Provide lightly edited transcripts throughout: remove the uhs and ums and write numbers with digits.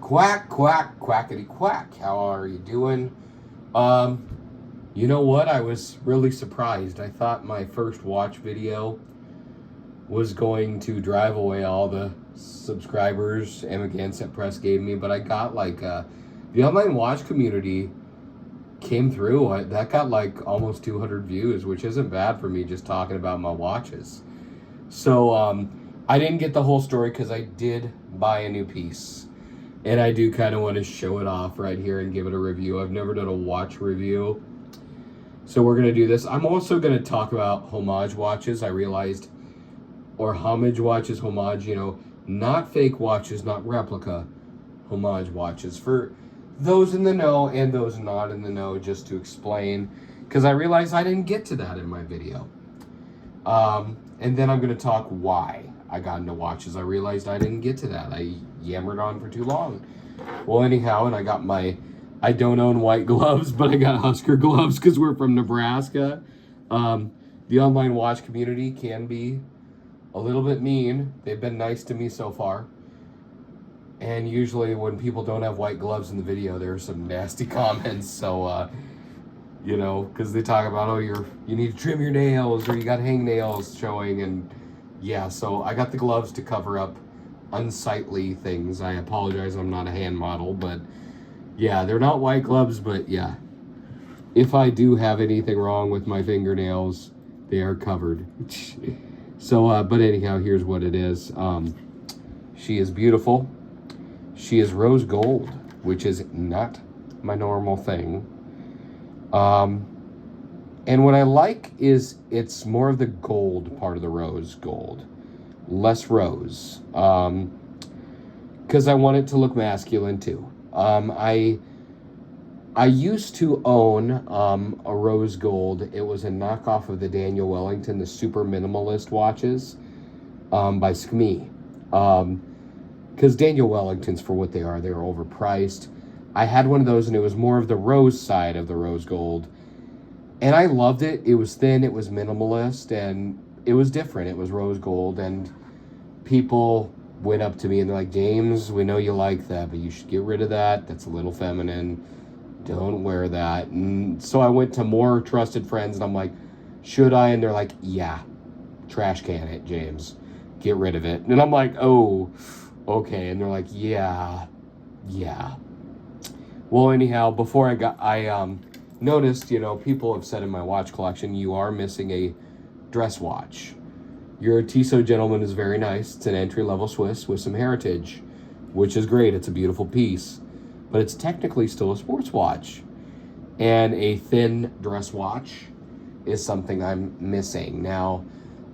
Quack, quack, quackity quack. How are you doing? Um, you know what? I was really surprised. I thought my first watch video was going to drive away all the subscribers Emmett at Press gave me, but I got the online watch community came through. That got like almost 200 views, which isn't bad for me just talking about my watches. So I didn't get the whole story because I did buy a new piece. And I do kind of want to show it off right here and give it a review. I've never done a watch review. So we're going to do this. I'm also going to talk about homage watches. I realized, or homage watches, homage, not fake watches, not replica homage watches. For those in the know and those not in the know, just to explain. Because I realized I didn't get to that in my video. And then I'm going to talk why I got into watches. I realized I didn't get to that. I yammered on for too long. Well, anyhow, and I don't own white gloves, but I got Husker gloves because we're from Nebraska. The online watch community can be a little bit mean. They've been nice to me so far. And usually when people don't have white gloves in the video, there are some nasty comments. So, because they talk about, you need to trim your nails or you got hangnails showing. And yeah, so I got the gloves to cover up unsightly things. I apologize, I'm not a hand model, but yeah, they're not white gloves, but yeah. If I do have anything wrong with my fingernails, they are covered. So, but anyhow, here's what it is. She is beautiful. She is rose gold, which is not my normal thing. And what I like is it's more of the gold part of the rose gold. Less rose. Because I want it to look masculine too. I used to own a rose gold. It was a knockoff of the Daniel Wellington, the super minimalist watches by Skmee. Because Daniel Wellingtons, for what they are, they're overpriced. I had one of those, and it was more of the rose side of the rose gold. And I loved it. It was thin, it was minimalist, and it was different. It was rose gold, and people went up to me and they're like, James, we know you like that, but you should get rid of that. That's a little feminine. Don't wear that. And so I went to more trusted friends, and I'm like, should I? And they're like, yeah, trash can it, James. Get rid of it. And I'm like, oh, okay. And they're like, yeah. Well, anyhow, before I noticed, people have said in my watch collection, you are missing a dress watch. Your Tissot Gentleman is very nice. It's an entry-level Swiss with some heritage, which is great. It's a beautiful piece, but it's technically still a sports watch. And a thin dress watch is something I'm missing. Now,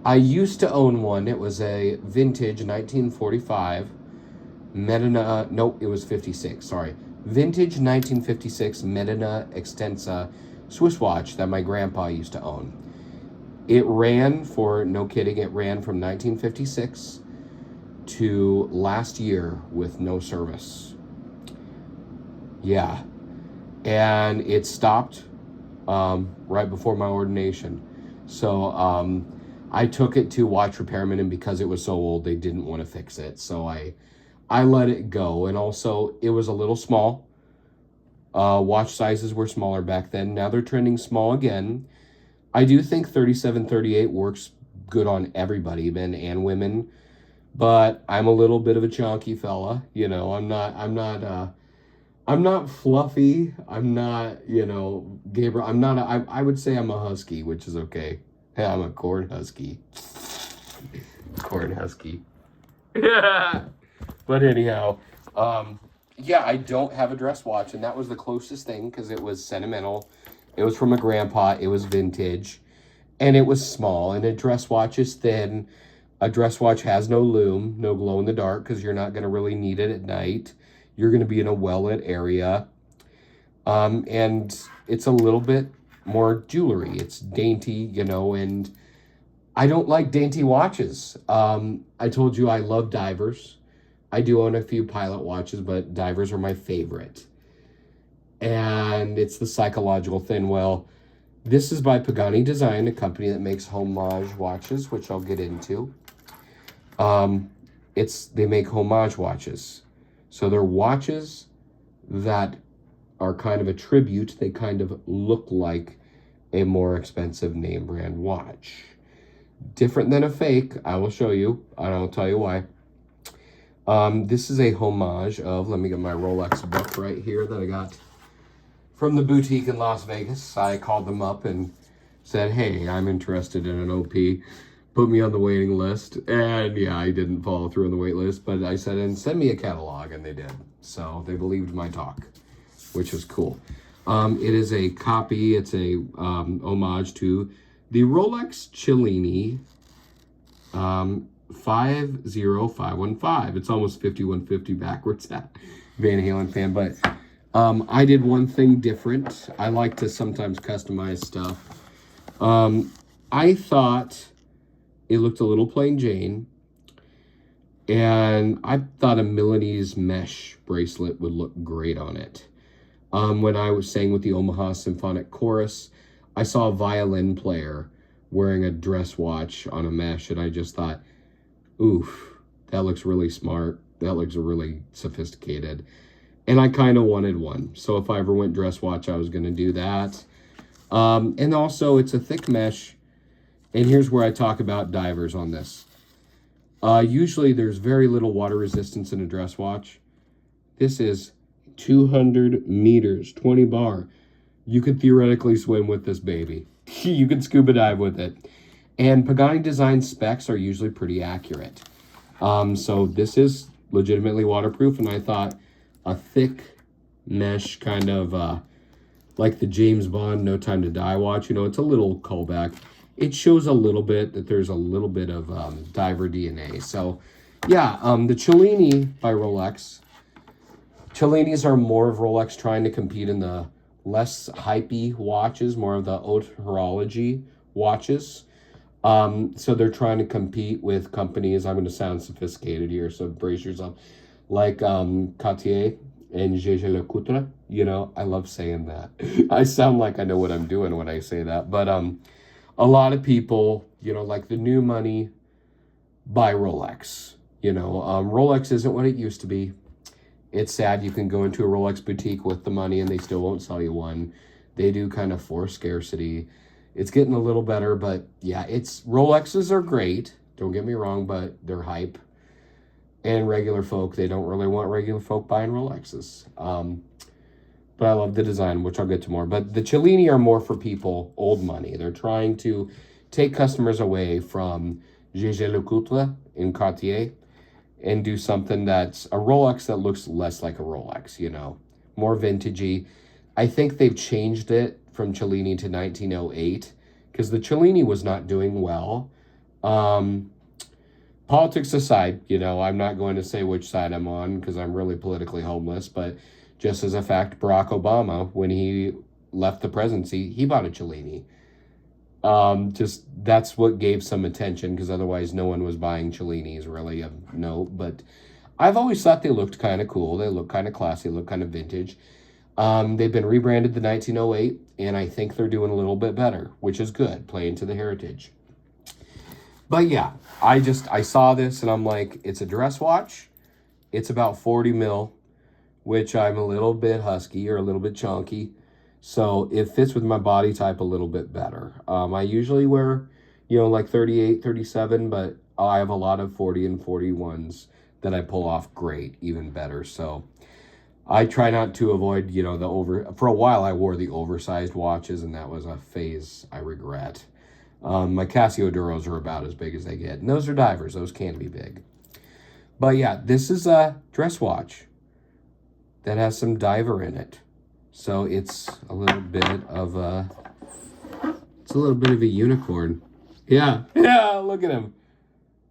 I used to own one. It was a vintage 1945 Medina, it was 56, sorry. Vintage 1956 Medina Extensa Swiss watch that my grandpa used to own. It ran no kidding, it ran from 1956 to last year with no service. Yeah. And it stopped right before my ordination. So I took it to watch repairmen, and because it was so old, they didn't want to fix it. So I let it go. And also, it was a little small. Watch sizes were smaller back then. Now they're trending small again. I do think 37-38 works good on everybody, men and women. But I'm a little bit of a chunky fella. I'm not fluffy. I'm not, Gabriel. I would say I'm a husky, which is okay. Hey, I'm a corn husky. Corn husky. Yeah. But anyhow, I don't have a dress watch, and that was the closest thing because it was sentimental. It was from a grandpa. It was vintage, and it was small. And a dress watch is thin. A dress watch has no lume, no glow in the dark, because you're not going to really need it at night. You're going to be in a well-lit area, and it's a little bit more jewelry. It's dainty, and I don't like dainty watches. I told you I love divers. I do own a few pilot watches, but divers are my favorite. And it's the psychological thing. Well, this is by Pagani Design, a company that makes homage watches, which I'll get into. They make homage watches. So they're watches that are kind of a tribute. They kind of look like a more expensive name brand watch. Different than a fake. I will show you. I'll tell you why. This is a homage of, let me get my Rolex book right here that I got from the boutique in Las Vegas. I called them up and said, hey, I'm interested in an OP. Put me on the waiting list. And yeah, I didn't follow through on the wait list, but I said, and send me a catalog, and they did. So they believed my talk, which was cool. It is a copy. It's a homage to the Rolex Cellini 50515. It's almost 5150 backwards. Van Halen fan, but I did one thing different. I like to sometimes customize stuff. I thought it looked a little plain Jane, and I thought a Milanese mesh bracelet would look great on it. When I was sang with the Omaha Symphonic Chorus, I saw a violin player wearing a dress watch on a mesh, and I just thought, oof, that looks really smart. That looks really sophisticated. And I kind of wanted one. So if I ever went dress watch, I was going to do that. And also, it's a thick mesh. And here's where I talk about divers on this. Usually, there's very little water resistance in a dress watch. This is 200 meters, 20 bar. You could theoretically swim with this baby. You could scuba dive with it. And Pagani Design specs are usually pretty accurate. So this is legitimately waterproof, and I thought a thick mesh kind of like the James Bond No Time to Die watch. You know, it's a little callback. It shows a little bit that there's a little bit of diver DNA. So yeah, the Cellini by Rolex. Cellinis are more of Rolex trying to compete in the less hypey watches, more of the haute horology watches. So they're trying to compete with companies, I'm going to sound sophisticated here, so brace yourself, like Cartier and Jaeger-LeCoultre. You know, I love saying that. I sound like I know what I'm doing when I say that. But a lot of people, you know, like the new money buy Rolex. You know, Rolex isn't what it used to be. It's sad you can go into a Rolex boutique with the money and they still won't sell you one. They do kind of force scarcity. It's getting a little better, but yeah, Rolexes are great. Don't get me wrong, but they're hype. And regular folk, they don't really want regular folk buying Rolexes. But I love the design, which I'll get to more. But the Cellini are more for people, old money. They're trying to take customers away from Jaeger-LeCoultre in Cartier and do something that's a Rolex that looks less like a Rolex, you know, more vintagey. I think they've changed it from Cellini to 1908 because the Cellini was not doing well. Politics aside, you know, I'm not going to say which side I'm on because I'm really politically homeless, but just as a fact, Barack Obama, when he left the presidency, he bought a Cellini. Just that's what gave some attention because otherwise no one was buying Cellinis really of note. But I've always thought they looked kind of cool. They look kind of classy, look kind of vintage. They've been rebranded to 1908, and I think they're doing a little bit better, which is good, play into the heritage. But yeah, I saw this and I'm like, it's a dress watch. It's about 40 mil, which I'm a little bit husky or a little bit chunky. So it fits with my body type a little bit better. I usually wear, you know, like 38, 37, but I have a lot of 40 and 41s that I pull off great, even better. So I try not to avoid, you know, for a while I wore the oversized watches, and that was a phase I regret. My Casio Duros are about as big as they get. And those are divers. Those can be big. But yeah, this is a dress watch that has some diver in it. So it's a little bit of a unicorn. Yeah, look at him.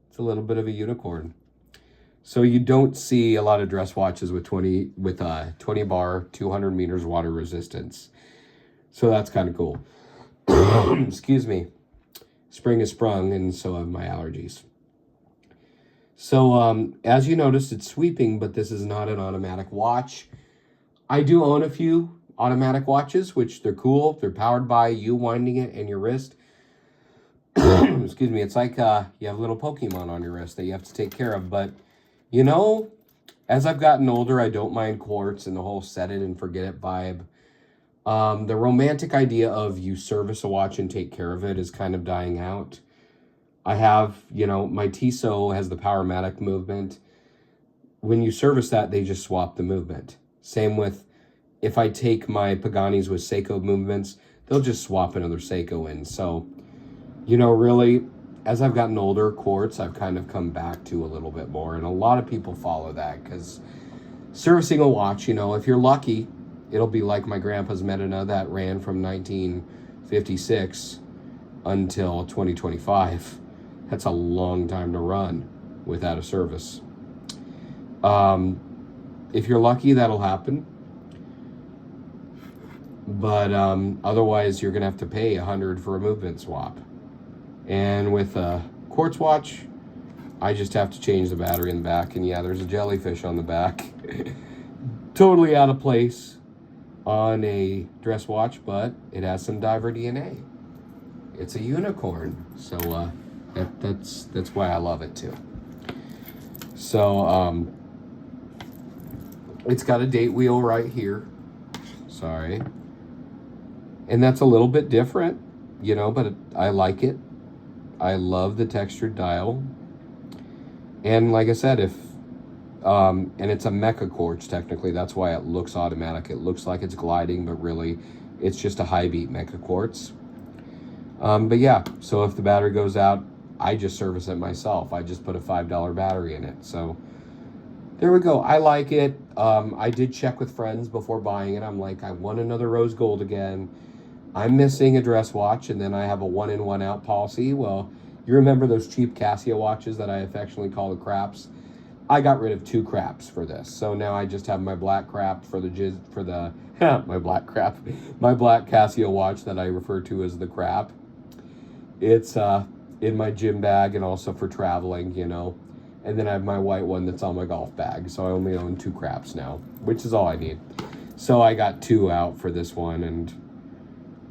It's a little bit of a unicorn. So you don't see a lot of dress watches with 20 bar, 200 meters water resistance. So that's kind of cool. Excuse me. Spring has sprung, and so have my allergies. So as you noticed, it's sweeping, but this is not an automatic watch. I do own a few automatic watches, which they're cool. They're powered by you winding it in your wrist. Excuse me. It's like you have a little Pokemon on your wrist that you have to take care of. But, you know, As I've gotten older, I don't mind quartz and the whole set it and forget it vibe. The romantic idea of you service a watch and take care of it is kind of dying out. I have, my Tissot has the Powermatic movement. When you service that, they just swap the movement. Same with, if I take my Paganis with Seiko movements, they'll just swap another Seiko in. So, really, as I've gotten older, quartz, I've kind of come back to a little bit more. And a lot of people follow that because servicing a watch, if you're lucky, it'll be like my grandpa's Medina that ran from 1956 until 2025. That's a long time to run without a service. If you're lucky, that'll happen. But otherwise, you're going to have to pay $100 for a movement swap. And with a quartz watch, I just have to change the battery in the back. And yeah, there's a jellyfish on the back. Totally out of place on a dress watch, but it has some diver DNA. It's a unicorn. So that's why I love it too. So it's got a date wheel right here. Sorry. And that's a little bit different, but I like it. I love the textured dial. And like I said, and it's a mecha quartz technically. That's why it looks automatic. It looks like it's gliding, but really it's just a high beat mecha quartz. But yeah, so if the battery goes out, I just service it myself. I just put a $5 battery in it. So there we go. I like it. I did check with friends before buying it. I'm like, I want another rose gold again. I'm missing a dress watch, and then I have a one in, one out policy. Well, you remember those cheap Casio watches that I affectionately call the craps? I got rid of 2 craps for this. So now I just have my black crap for the my black Casio watch that I refer to as the crap. It's in my gym bag and also for traveling, And then I have my white one that's on my golf bag. So I only own 2 craps now, which is all I need. So I got 2 out for this one, and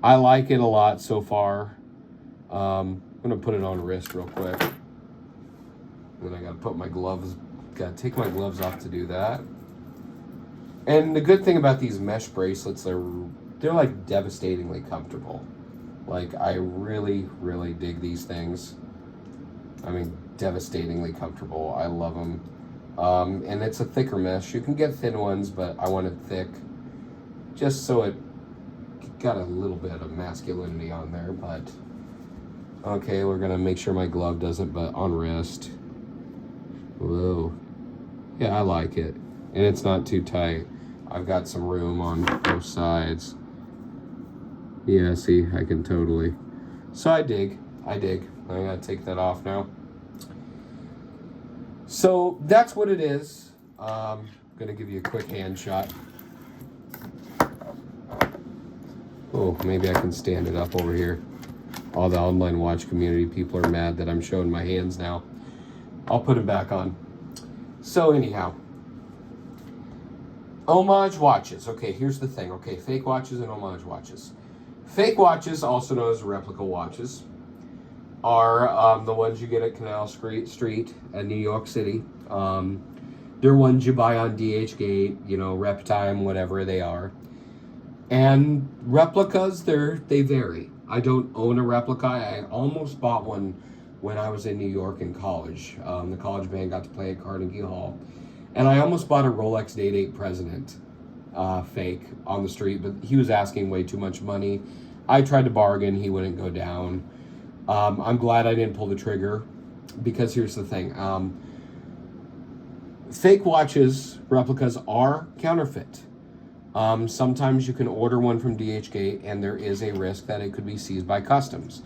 I like it a lot so far. I'm going to put it on wrist real quick. Then I got to put my gloves, got to take my gloves off to do that. And the good thing about these mesh bracelets, they're like devastatingly comfortable. Like, I really, really dig these things. I mean, devastatingly comfortable. I love them. And it's a thicker mesh. You can get thin ones, but I want it thick. Just so it got a little bit of masculinity on there, but... Okay, we're going to make sure my glove doesn't, but on wrist. Whoa. Yeah, I like it. And it's not too tight. I've got some room on both sides. Yeah, see, I can totally. So I dig. I gotta take that off now. So that's what it is. Gonna give you a quick hand shot. Oh, maybe I can stand it up over here. All the online watch community people are mad that I'm showing my hands now. I'll put it back on. So anyhow, homage watches. Okay, here's the thing. Okay, fake watches and homage watches. Fake watches, also known as replica watches, are the ones you get at Canal Street in New York City. They're ones you buy on DHgate, Rep Time, whatever they are. And replicas, they vary. I don't own a replica. I almost bought one when I was in New York in college. The college band got to play at Carnegie Hall. And I almost bought a Rolex Day-Date President fake on the street, but he was asking way too much money. I tried to bargain. He wouldn't go down. I'm glad I didn't pull the trigger, because here's the thing. Fake watches, replicas, are counterfeit. Sometimes you can order one from DHgate and there is a risk that it could be seized by customs.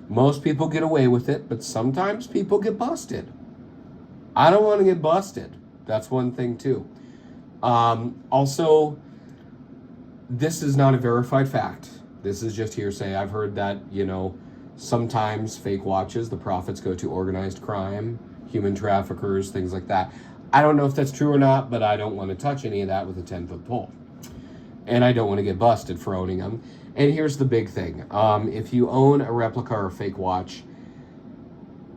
Most people get away with it, but sometimes people get busted. I don't want to get busted. That's one thing too. Also, this is not a verified fact. This is just hearsay. I've heard that, sometimes fake watches, the profits go to organized crime, human traffickers, things like that. I don't know if that's true or not, but I don't want to touch any of that with a 10-foot pole. And I don't want to get busted for owning them. And here's the big thing. If you own a replica or a fake watch,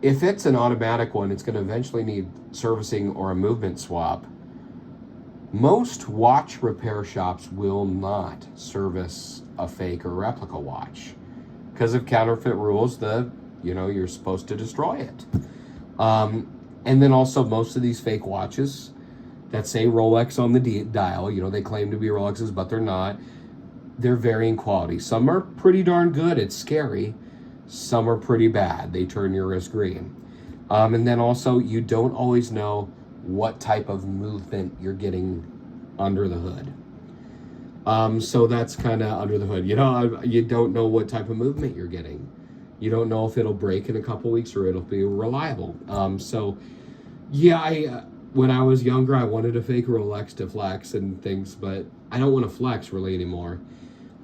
if it's an automatic one, it's going to eventually need servicing or a movement swap. Most watch repair shops will not service a fake or replica watch because of counterfeit rules. You're supposed to destroy it. And then also most of these fake watches that say Rolex on the dial, they claim to be Rolexes, but they're not. They're varying quality. Some are pretty darn good. It's scary. Some are pretty bad. They turn your wrist green. And then also, you don't always know what type of movement you're getting under the hood. So that's kind of under the hood. You don't know what type of movement you're getting. You don't know if it'll break in a couple weeks or it'll be reliable. When I was younger, I wanted a fake Rolex to flex and things, but I don't want to flex really anymore.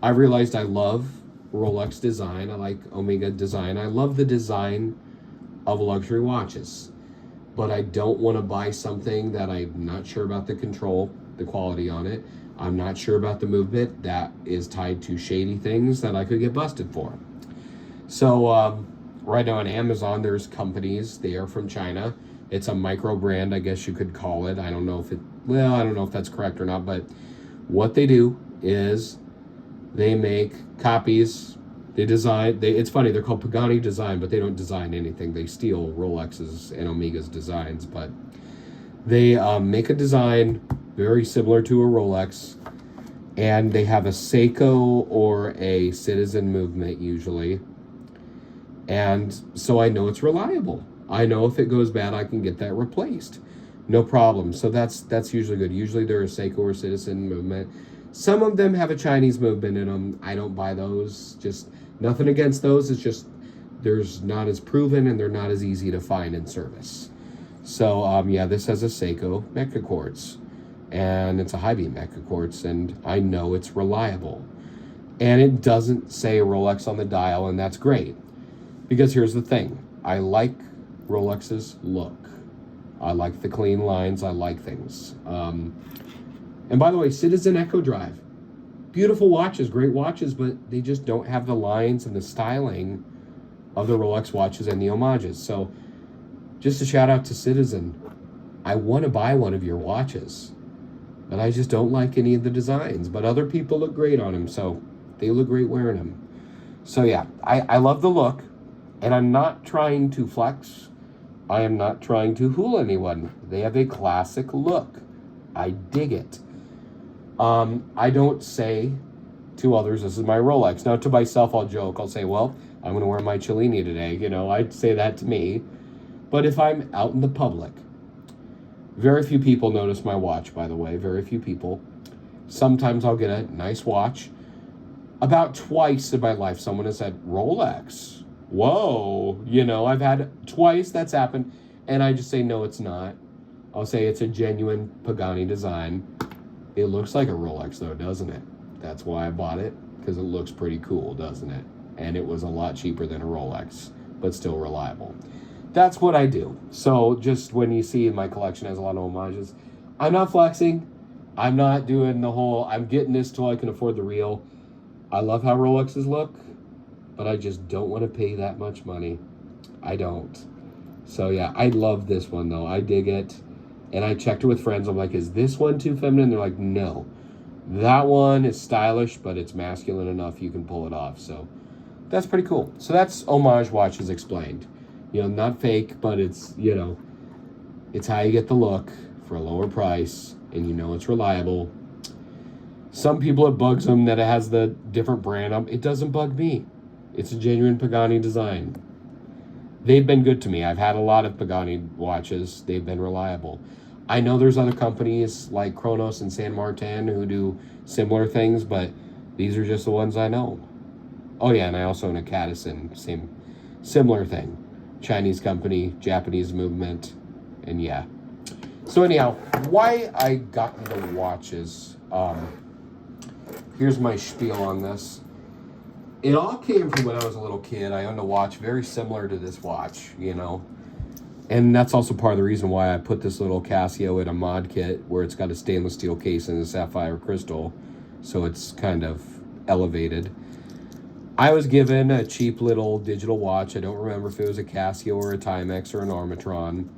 I realized I love Rolex design. I like Omega design. I love the design of luxury watches, but I don't want to buy something that I'm not sure about the control, the quality on it. I'm not sure about the movement that is tied to shady things that I could get busted for. So right now on Amazon, there's companies, they are from China. It's a micro brand, I guess you could call it. I don't know if that's correct or not, but what they do is they make copies. It's funny, they're called Pagani Design, but they don't design anything. They steal Rolex's and Omega's designs, but they make a design very similar to a Rolex, and they have a Seiko or a Citizen movement usually. And so I know it's reliable. I know if it goes bad, I can get that replaced. No problem. So that's usually good. Usually they're a Seiko or Citizen movement. Some of them have a Chinese movement in them. I don't buy those. Just nothing against those. It's just there's not as proven and they're not as easy to find in service. So this has a Seiko Mecha Quartz, and it's a high beam Mecha Quartz, and I know it's reliable. And it doesn't say Rolex on the dial, and that's great. Because here's the thing. I like Rolex's look. I like the clean lines. I like things. And by the way, Citizen Echo Drive. Beautiful watches, great watches, but they just don't have the lines and the styling of the Rolex watches and the homages. So just a shout out to Citizen. I want to buy one of your watches, but I just don't like any of the designs. But other people look great on them, so they look great wearing them. So yeah, I love the look, and I'm not trying to flex. I am not trying to fool anyone. They have a classic look. I dig it. I don't say to others, this is my Rolex. Now, to myself, I'll joke. I'll say, well, I'm going to wear my Cellini today. I'd say that to me. But if I'm out in the public, very few people notice my watch, by the way. Very few people. Sometimes I'll get a nice watch. About twice in my life, someone has said, Rolex. Whoa. I've had twice that's happened. And I just say, no, it's not. I'll say it's a genuine Pagani Design. It looks like a Rolex, though, doesn't it? That's why I bought it, because it looks pretty cool, doesn't it? And it was a lot cheaper than a Rolex, but still reliable. That's what I do. So just when you see my collection has a lot of homages, I'm not flexing. I'm not doing the whole, I'm getting this till I can afford the real. I love how Rolexes look, but I just don't want to pay that much money. I don't. So yeah, I love this one, though. I dig it. And I checked it with friends. I'm like, is this one too feminine? They're like, no. That one is stylish, but it's masculine enough you can pull it off. So that's pretty cool. So that's homage watches explained. Not fake, but it's, it's how you get the look for a lower price, and it's reliable. Some people, it bugs them that it has the different brand. It doesn't bug me. It's a genuine Pagani Design. They've been good to me. I've had a lot of Pagani watches. They've been reliable. I know there's other companies like Kronos and San Martin who do similar things, but these are just the ones I know. Oh yeah, and I also own a Cadison, similar thing. Chinese company, Japanese movement, and yeah. So anyhow, why I got the watches, here's my spiel on this. It all came from when I was a little kid. I owned a watch very similar to this watch, And that's also part of the reason why I put this little Casio in a mod kit where it's got a stainless steel case and a sapphire crystal. So it's kind of elevated. I was given a cheap little digital watch. I don't remember if it was a Casio or a Timex or an Armatron.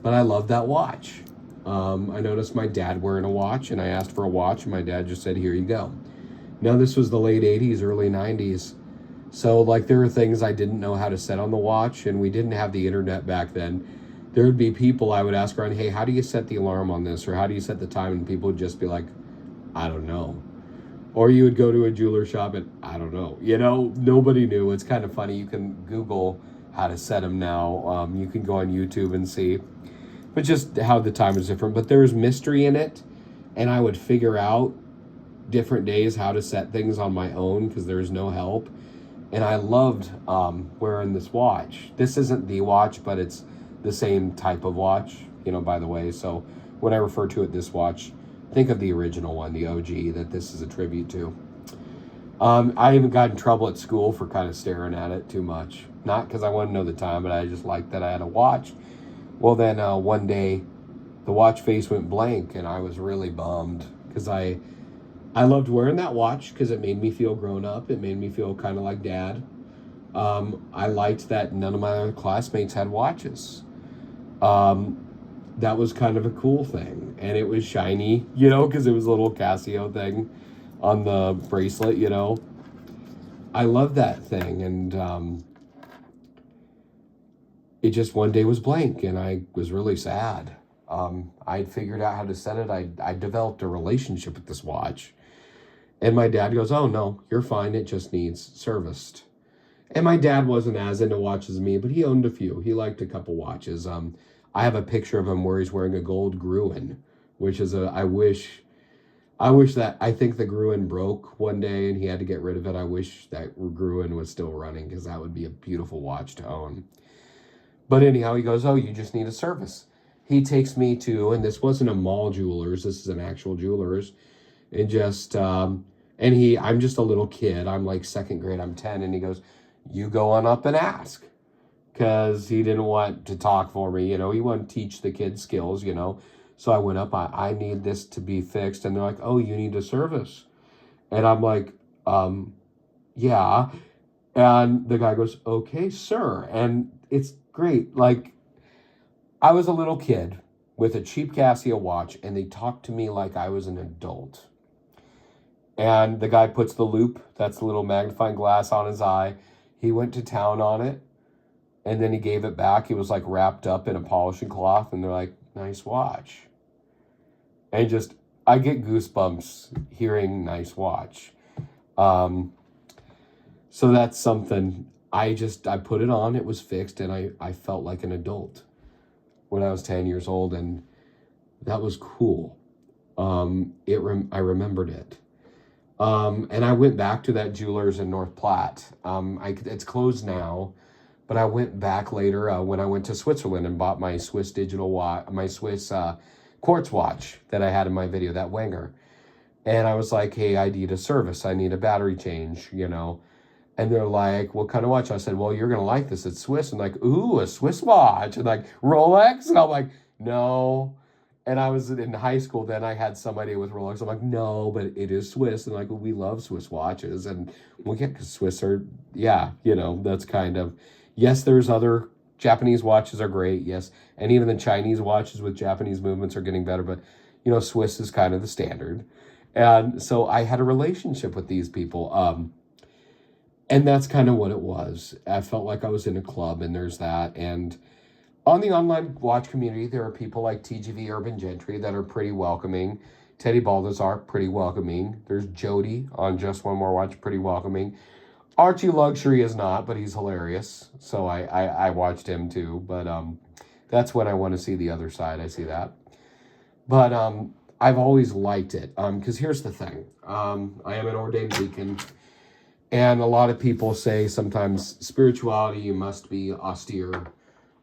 But I love that watch. I noticed my dad wearing a watch, and I asked for a watch, and my dad just said, here you go. Now, this was the late 80s, early 90s. So, like, there were things I didn't know how to set on the watch, and we didn't have the internet back then. There would be people I would ask around, hey, how do you set the alarm on this? Or how do you set the time? And people would just be like, I don't know. Or you would go to a jeweler shop and, I don't know. You know, nobody knew. It's kind of funny. You can Google how to set them now. You can go on YouTube and see. But just how the time is different. But there was mystery in it. And I would figure out different days how to set things on my own because there was no help. And I loved wearing this watch. This isn't the watch, but it's the same type of watch, you know, by the way. So when I refer to it, this watch, think of the original one, the OG, that this is a tribute to. I even got in trouble at school for kind of staring at it too much. Not because I wanted to know the time, but I just liked that I had a watch. Well, then one day, the watch face went blank, and I was really bummed because I loved wearing that watch because it made me feel grown up. It made me feel kind of like Dad. I liked that none of my other classmates had watches. That was kind of a cool thing. And it was shiny, you know, because it was a little Casio thing on the bracelet, you know. I loved that thing. And it just one day was blank, and I was really sad. I'd figured out how to set it. I developed a relationship with this watch. And my dad goes, oh, no, you're fine. It just needs serviced. And my dad wasn't as into watches as me, but he owned a few. He liked a couple watches. I have a picture of him where he's wearing a gold Gruen, which is I think the Gruen broke one day and he had to get rid of it. I wish that Gruen was still running because that would be a beautiful watch to own. But anyhow, he goes, oh, you just need a service. He takes me to, and this wasn't a mall jeweler's, this is an actual jeweler's. And just, I'm just a little kid. I'm like second grade, I'm 10. And he goes, you go on up and ask. Because he didn't want to talk for me, you know. He wanted to teach the kids skills, you know. So I went up, I need this to be fixed. And they're like, oh, you need a service. And I'm like, yeah. And the guy goes, okay, sir. And it's great. Like, I was a little kid with a cheap Casio watch, and they talked to me like I was an adult. And the guy puts the loop, that's the little magnifying glass on his eye. He went to town on it, and then he gave it back. He was like wrapped up in a polishing cloth, and they're like, nice watch. And just, I get goosebumps hearing nice watch. So that's something, I put it on, it was fixed, and I felt like an adult when I was 10 years old, and that was cool. I remembered it. And I went back to that jeweler's in North Platte. It's closed now, but I went back later when I went to Switzerland and bought my Swiss digital watch, my Swiss quartz watch that I had in my video, that Wenger. And I was like, hey, I need a service. I need a battery change, you know. And they're like, what kind of watch? I said, well, you're going to like this. It's Swiss. And like, ooh, a Swiss watch. And like, Rolex? And I'm like, no. And I was in high school then. I had some idea with Rolex. I'm like, no, but it is Swiss. And like, well, we love Swiss watches. And we get Swiss are, yeah, you know, that's kind of, yes, there's other Japanese watches are great. Yes. And even the Chinese watches with Japanese movements are getting better. But, you know, Swiss is kind of the standard. And so I had a relationship with these people. And that's kind of what it was. I felt like I was in a club, and there's that. And on the online watch community, there are people like TGV Urban Gentry that are pretty welcoming. Teddy Baldassar, pretty welcoming. There's Jody on Just One More Watch, pretty welcoming. Archie Luxury is not, but he's hilarious. So I watched him too. But that's when I want to see the other side. I see that. But I've always liked it. Because here's the thing. I am an ordained deacon. And a lot of people say sometimes spirituality, you must be austere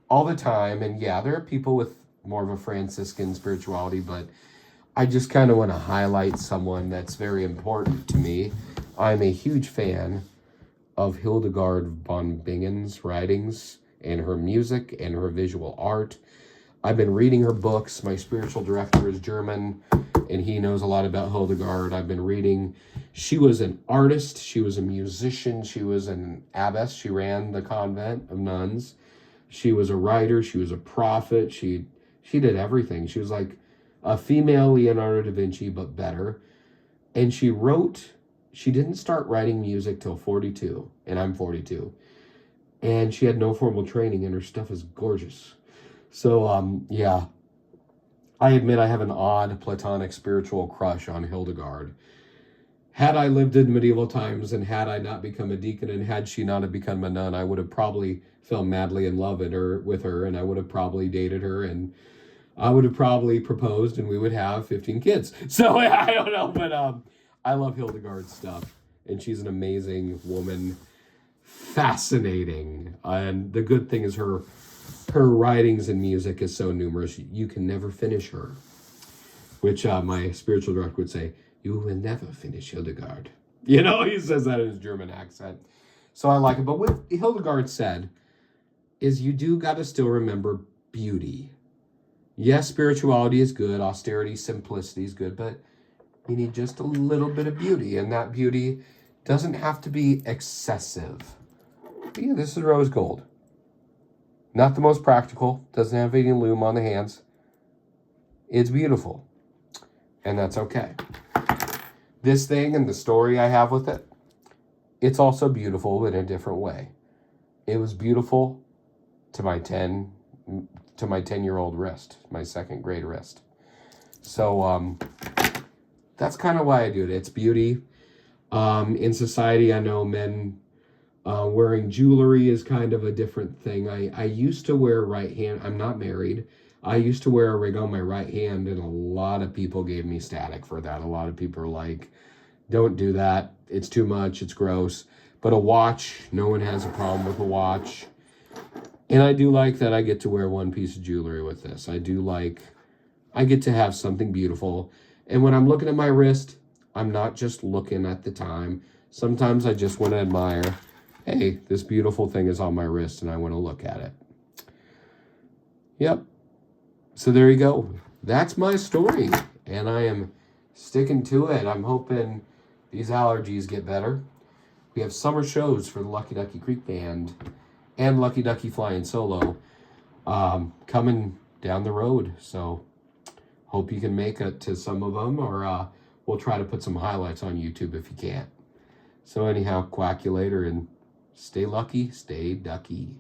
all the time. And yeah, there are people with more of a Franciscan spirituality, but I just kind of want to highlight someone that's very important to me. I'm a huge fan of Hildegard von Bingen's writings and her music and her visual art. I've been reading her books. My spiritual director is German, and he knows a lot about Hildegard. I've been reading. She was an artist. She was a musician. She was an abbess. She ran the convent of nuns. She was a writer. She was a prophet. She did everything. She was like A female Leonardo da Vinci, but better. And she didn't start writing music till 42, and I'm 42. And she had no formal training, and her stuff is gorgeous. So, yeah, I admit I have an odd platonic spiritual crush on Hildegard. Had I lived in medieval times, and had I not become a deacon, and had she not have become a nun, I would have probably fell madly in love with her, and I would have probably dated her, and I would have probably proposed, and we would have 15 kids. So I don't know, but I love Hildegard's stuff, and she's an amazing woman, fascinating. And the good thing is her writings and music is so numerous, you can never finish her. Which my spiritual director would say, "You will never finish Hildegard." You know, he says that in his German accent. So I like it. But what Hildegard said is you do got to still remember beauty. Yes, spirituality is good. Austerity, simplicity is good. But you need just a little bit of beauty. And that beauty doesn't have to be excessive. But yeah, this is rose gold. Not the most practical. Doesn't have any lume on the hands. It's beautiful. And that's okay. This thing and the story I have with it, it's also beautiful in a different way. It was beautiful to my 10-year-old wrist, my second grade wrist. So that's kind of why I do it. It's beauty. In society, I know men wearing jewelry is kind of a different thing. I used to wear right hand. I'm not married. I used to wear a ring on my right hand, and a lot of people gave me static for that. A lot of people are like, don't do that. It's too much. It's gross. But a watch, no one has a problem with a watch. And I do like that I get to wear one piece of jewelry with this. I get to have something beautiful. And when I'm looking at my wrist, I'm not just looking at the time. Sometimes I just want to admire, hey, this beautiful thing is on my wrist, and I want to look at it. Yep. So there you go. That's my story, and I am sticking to it. I'm hoping these allergies get better. We have summer shows for the Lucky Ducky Creek Band and Lucky Ducky Flying Solo coming down the road. So hope you can make it to some of them, or we'll try to put some highlights on YouTube if you can't. So anyhow, quack you later, and stay lucky, stay ducky.